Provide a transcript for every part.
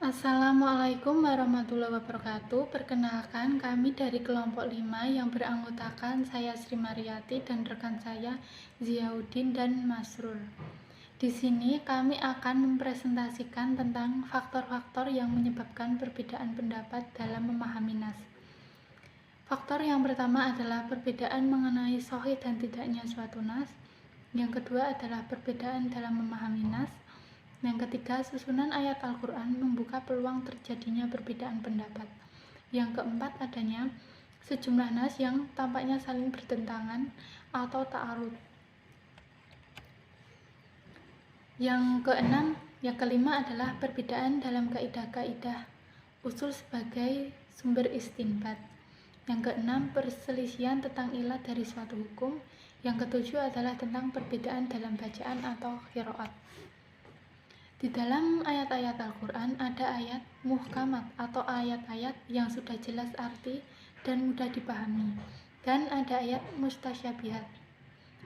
Assalamualaikum warahmatullahi wabarakatuh. Perkenalkan, kami dari kelompok 5 yang beranggotakan saya Sri Mariati dan rekan saya Ziauddin dan Masrur. Di sini kami akan mempresentasikan tentang faktor-faktor yang menyebabkan perbedaan pendapat dalam memahami nas. Faktor yang pertama adalah perbedaan mengenai sahih dan tidaknya suatu nas. Yang kedua adalah perbedaan dalam memahami nas. Yang ketiga, susunan ayat Al-Quran membuka peluang terjadinya perbedaan pendapat. Yang keempat, adanya sejumlah nas yang tampaknya saling bertentangan atau ta'arud. Yang kelima adalah perbedaan dalam kaidah-kaidah usul sebagai sumber istinbat. Yang keenam, perselisihan tentang ilat dari suatu hukum. Yang ketujuh adalah tentang perbedaan dalam bacaan atau qiraat. Di dalam ayat-ayat Al-Quran ada ayat muhkamat atau ayat-ayat yang sudah jelas arti dan mudah dipahami, dan ada ayat mustasyabihat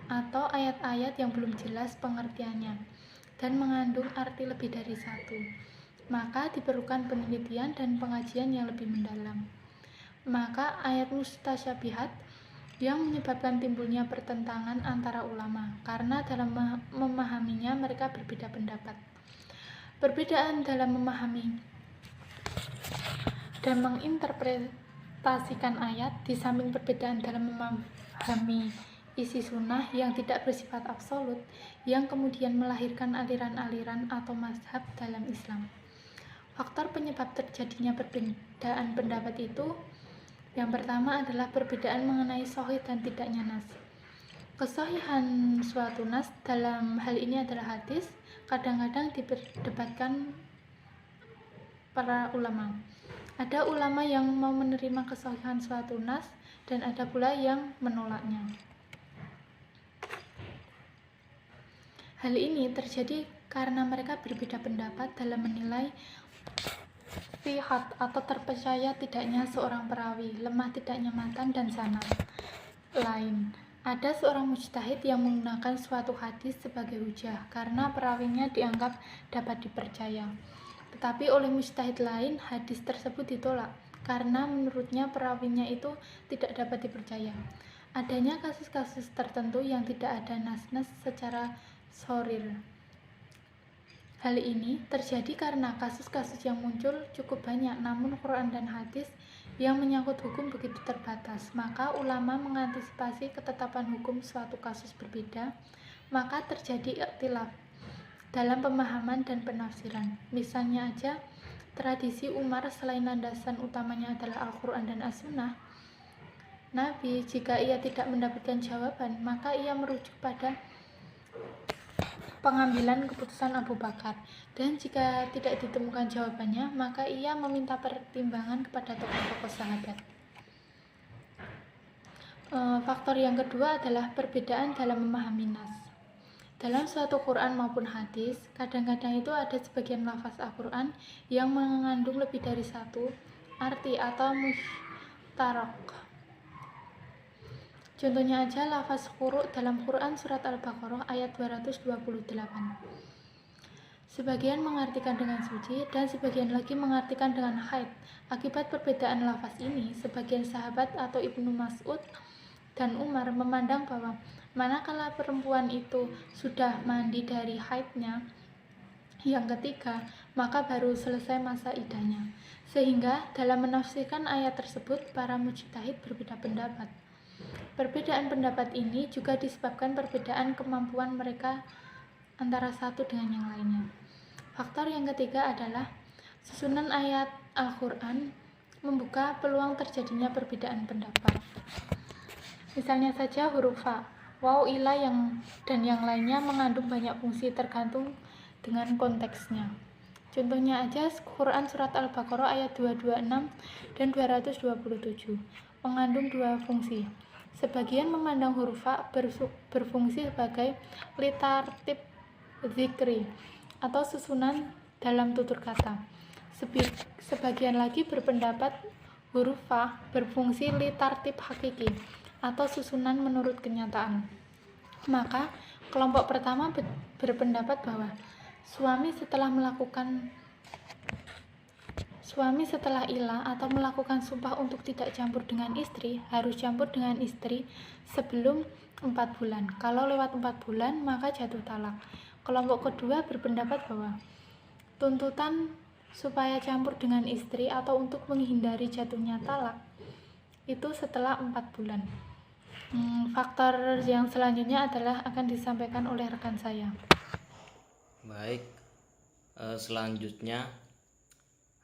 atau ayat-ayat yang belum jelas pengertiannya dan mengandung arti lebih dari satu. Maka diperlukan penelitian dan pengajian yang lebih mendalam. Maka ayat mustasyabihat yang menyebabkan timbulnya pertentangan antara ulama karena dalam memahaminya mereka berbeda pendapat. Perbedaan dalam memahami dan menginterpretasikan ayat, di samping perbedaan dalam memahami isi sunnah yang tidak bersifat absolut, yang kemudian melahirkan aliran-aliran atau mazhab dalam Islam. Faktor penyebab terjadinya perbedaan pendapat itu, yang pertama adalah perbedaan mengenai sahih dan tidaknya nas. Kesahihan suatu nas dalam hal ini adalah hadis, kadang-kadang diperdebatkan para ulama. Ada ulama yang mau menerima kesahihan suatu nas dan ada pula yang menolaknya. Hal ini terjadi karena mereka berbeda pendapat dalam menilai sihhat atau terpercaya tidaknya seorang perawi, lemah tidaknya matan dan sanad lain. Ada seorang mujtahid yang menggunakan suatu hadis sebagai hujah karena perawinya dianggap dapat dipercaya. Tetapi oleh mujtahid lain, hadis tersebut ditolak karena menurutnya perawinya itu tidak dapat dipercaya. Adanya kasus-kasus tertentu yang tidak ada nas-nas secara sharir. Hal ini terjadi karena kasus-kasus yang muncul cukup banyak, namun Quran dan hadis yang menyangkut hukum begitu terbatas. Maka ulama mengantisipasi ketetapan hukum suatu kasus berbeda, maka terjadi ikhtilaf dalam pemahaman dan penafsiran. Misalnya aja, tradisi Umar selain landasan utamanya adalah Al-Quran dan As-Sunnah, Nabi jika ia tidak mendapatkan jawaban, maka ia merujuk pada pengambilan keputusan Abu Bakar, dan jika tidak ditemukan jawabannya, maka ia meminta pertimbangan kepada tokoh-tokoh sahabat. Faktor yang kedua adalah perbedaan dalam memahami nas. Dalam suatu Quran maupun hadis, kadang-kadang itu ada sebagian lafaz Al-Quran yang mengandung lebih dari satu arti atau mushtarak. Contohnya aja lafaz quru' dalam Quran surat Al-Baqarah ayat 228. Sebagian mengartikan dengan suci dan sebagian lagi mengartikan dengan haid. Akibat perbedaan lafaz ini, sebagian sahabat atau Ibnu Mas'ud dan Umar memandang bahwa manakala perempuan itu sudah mandi dari haidnya yang ketiga, maka baru selesai masa iddahnya. Sehingga dalam menafsirkan ayat tersebut, para mujtahid berbeda pendapat. Perbedaan pendapat ini juga disebabkan perbedaan kemampuan mereka antara satu dengan yang lainnya. Faktor yang ketiga adalah susunan ayat Al-Quran membuka peluang terjadinya perbedaan pendapat. Misalnya saja huruf fa, waw, ila dan yang lainnya mengandung banyak fungsi tergantung dengan konteksnya. Contohnya aja Quran surat Al-Baqarah ayat 226 dan 227 mengandung dua fungsi. Sebagian memandang huruf fa berfungsi sebagai litartib zikri atau susunan dalam tutur kata. Sebagian lagi berpendapat huruf fa berfungsi litartib hakiki atau susunan menurut kenyataan. Maka kelompok pertama berpendapat bahwa suami setelah melakukan Suami setelah ilah atau melakukan sumpah untuk tidak campur dengan istri, harus campur dengan istri sebelum 4 bulan. Kalau lewat 4 bulan, maka jatuh talak. Kelompok kedua berpendapat bahwa tuntutan supaya campur dengan istri atau untuk menghindari jatuhnya talak itu setelah 4 bulan. Faktor yang selanjutnya adalah akan disampaikan oleh rekan saya. Baik, selanjutnya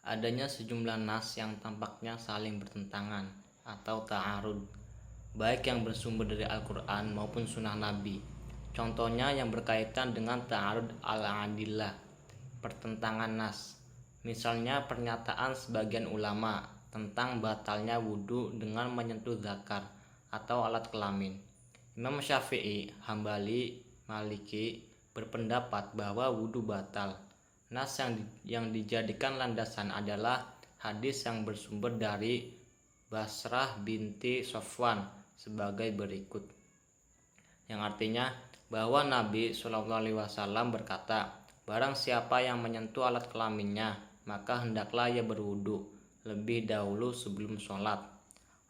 adanya sejumlah nas yang tampaknya saling bertentangan atau ta'arud, baik yang bersumber dari Al-Quran maupun Sunnah Nabi. Contohnya yang berkaitan dengan ta'arud al-adillah, pertentangan nas. Misalnya pernyataan sebagian ulama tentang batalnya wudhu dengan menyentuh zakar atau alat kelamin. Imam Syafi'i, Hambali, Maliki berpendapat bahwa wudhu batal. Nas yang dijadikan landasan adalah hadis yang bersumber dari Basrah binti Sofwan sebagai berikut, yang artinya bahwa Nabi SAW berkata, barang siapa yang menyentuh alat kelaminnya, maka hendaklah ia berwudu lebih dahulu sebelum sholat.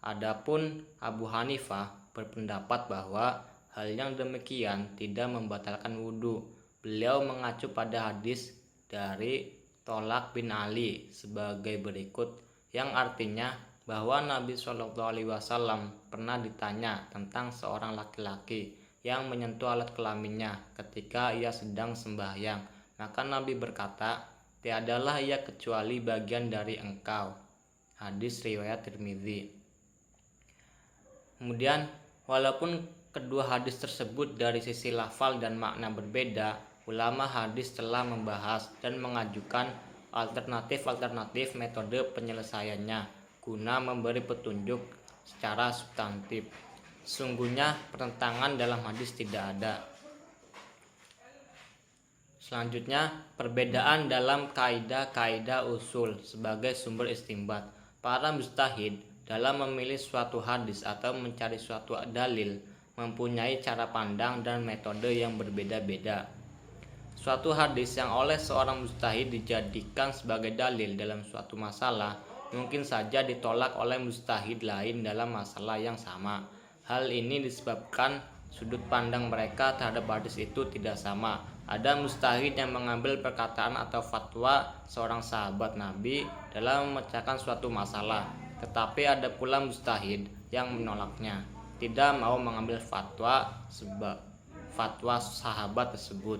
Adapun Abu Hanifah berpendapat bahwa hal yang demikian tidak membatalkan wudu. Beliau mengacu pada hadis dari Tolak bin Ali sebagai berikut, yang artinya bahwa Nabi SAW pernah ditanya tentang seorang laki-laki yang menyentuh alat kelaminnya ketika ia sedang sembahyang. Maka Nabi berkata, tiadalah ia kecuali bagian dari engkau. Hadis riwayat Tirmidzi. Kemudian, walaupun kedua hadis tersebut dari sisi lafal dan makna berbeda, ulama hadis telah membahas dan mengajukan alternatif metode penyelesaiannya guna memberi petunjuk secara substantif. Sesungguhnya pertentangan dalam hadis tidak ada. Selanjutnya, perbedaan dalam kaidah-kaidah usul sebagai sumber istinbat. Para mujtahid dalam memilih suatu hadis atau mencari suatu dalil mempunyai cara pandang dan metode yang berbeda-beda. Suatu hadis yang oleh seorang mujtahid dijadikan sebagai dalil dalam suatu masalah mungkin saja ditolak oleh mujtahid lain dalam masalah yang sama. Hal ini disebabkan sudut pandang mereka terhadap hadis itu tidak sama. Ada mujtahid yang mengambil perkataan atau fatwa seorang sahabat Nabi dalam memecahkan suatu masalah, tetapi ada pula mujtahid yang menolaknya, tidak mau mengambil fatwa sahabat tersebut.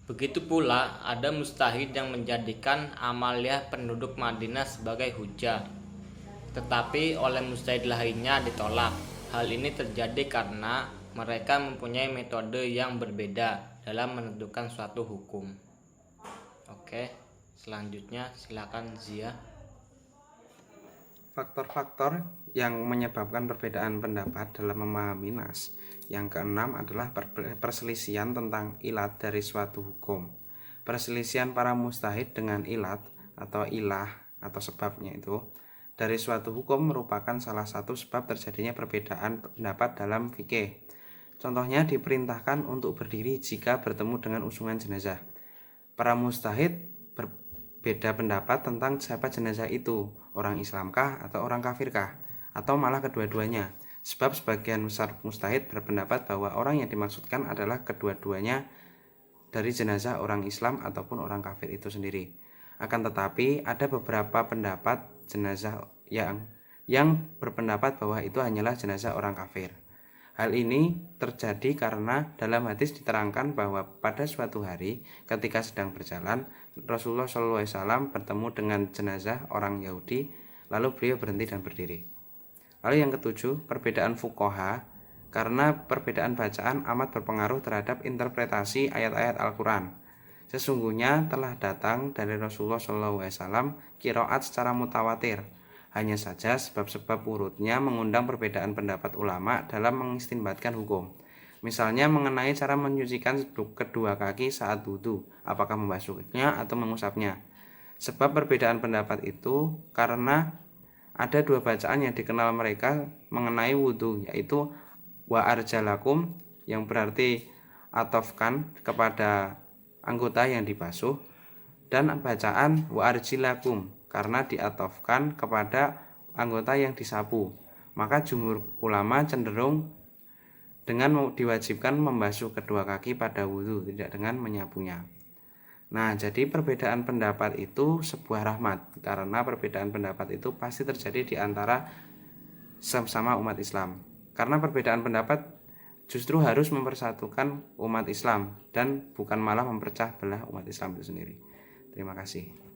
Begitu pula ada mujtahid yang menjadikan amaliyah penduduk Madinah sebagai hujah, tetapi oleh mujtahid lainnya ditolak. Hal ini terjadi karena mereka mempunyai metode yang berbeda dalam menentukan suatu hukum. Oke, selanjutnya silakan Zia. Faktor-faktor yang menyebabkan perbedaan pendapat dalam memahami nas. Yang keenam adalah perselisihan tentang ilat dari suatu hukum. Perselisihan para mujtahid dengan ilat atau ilah atau sebabnya itu dari suatu hukum merupakan salah satu sebab terjadinya perbedaan pendapat dalam fikih. Contohnya diperintahkan untuk berdiri jika bertemu dengan usungan jenazah. Para mujtahid berbeda pendapat tentang siapa jenazah itu, orang Islamkah atau orang kafirkah, atau malah kedua-duanya. Sebab sebagian besar mujtahid berpendapat bahwa orang yang dimaksudkan adalah kedua-duanya dari jenazah orang Islam ataupun orang kafir itu sendiri. Akan tetapi ada beberapa pendapat jenazah yang berpendapat bahwa itu hanyalah jenazah orang kafir. Hal ini terjadi karena dalam hadis diterangkan bahwa pada suatu hari ketika sedang berjalan, Rasulullah SAW bertemu dengan jenazah orang Yahudi, lalu beliau berhenti dan berdiri. Lalu yang ketujuh, perbedaan fuqaha, karena perbedaan bacaan amat berpengaruh terhadap interpretasi ayat-ayat Al-Quran. Sesungguhnya telah datang dari Rasulullah SAW qiraat secara mutawatir. Hanya saja sebab-sebab urutnya mengundang perbedaan pendapat ulama dalam mengistinbatkan hukum. Misalnya mengenai cara menyucikan kedua kaki saat wudu, apakah membasuhnya atau mengusapnya. Sebab perbedaan pendapat itu karena ada dua bacaan yang dikenal mereka mengenai wudu, yaitu wa arjalakum yang berarti atofkan kepada anggota yang dibasuh, dan bacaan wa arjilakum karena diatofkan kepada anggota yang disapu. Maka jumhur ulama cenderung dengan diwajibkan membasuh kedua kaki pada wudhu, tidak dengan menyapunya. Nah, jadi perbedaan pendapat itu sebuah rahmat, karena perbedaan pendapat itu pasti terjadi di antara sama umat Islam. Karena perbedaan pendapat justru harus mempersatukan umat Islam dan bukan malah mempercah belah umat Islam itu sendiri. Terima kasih.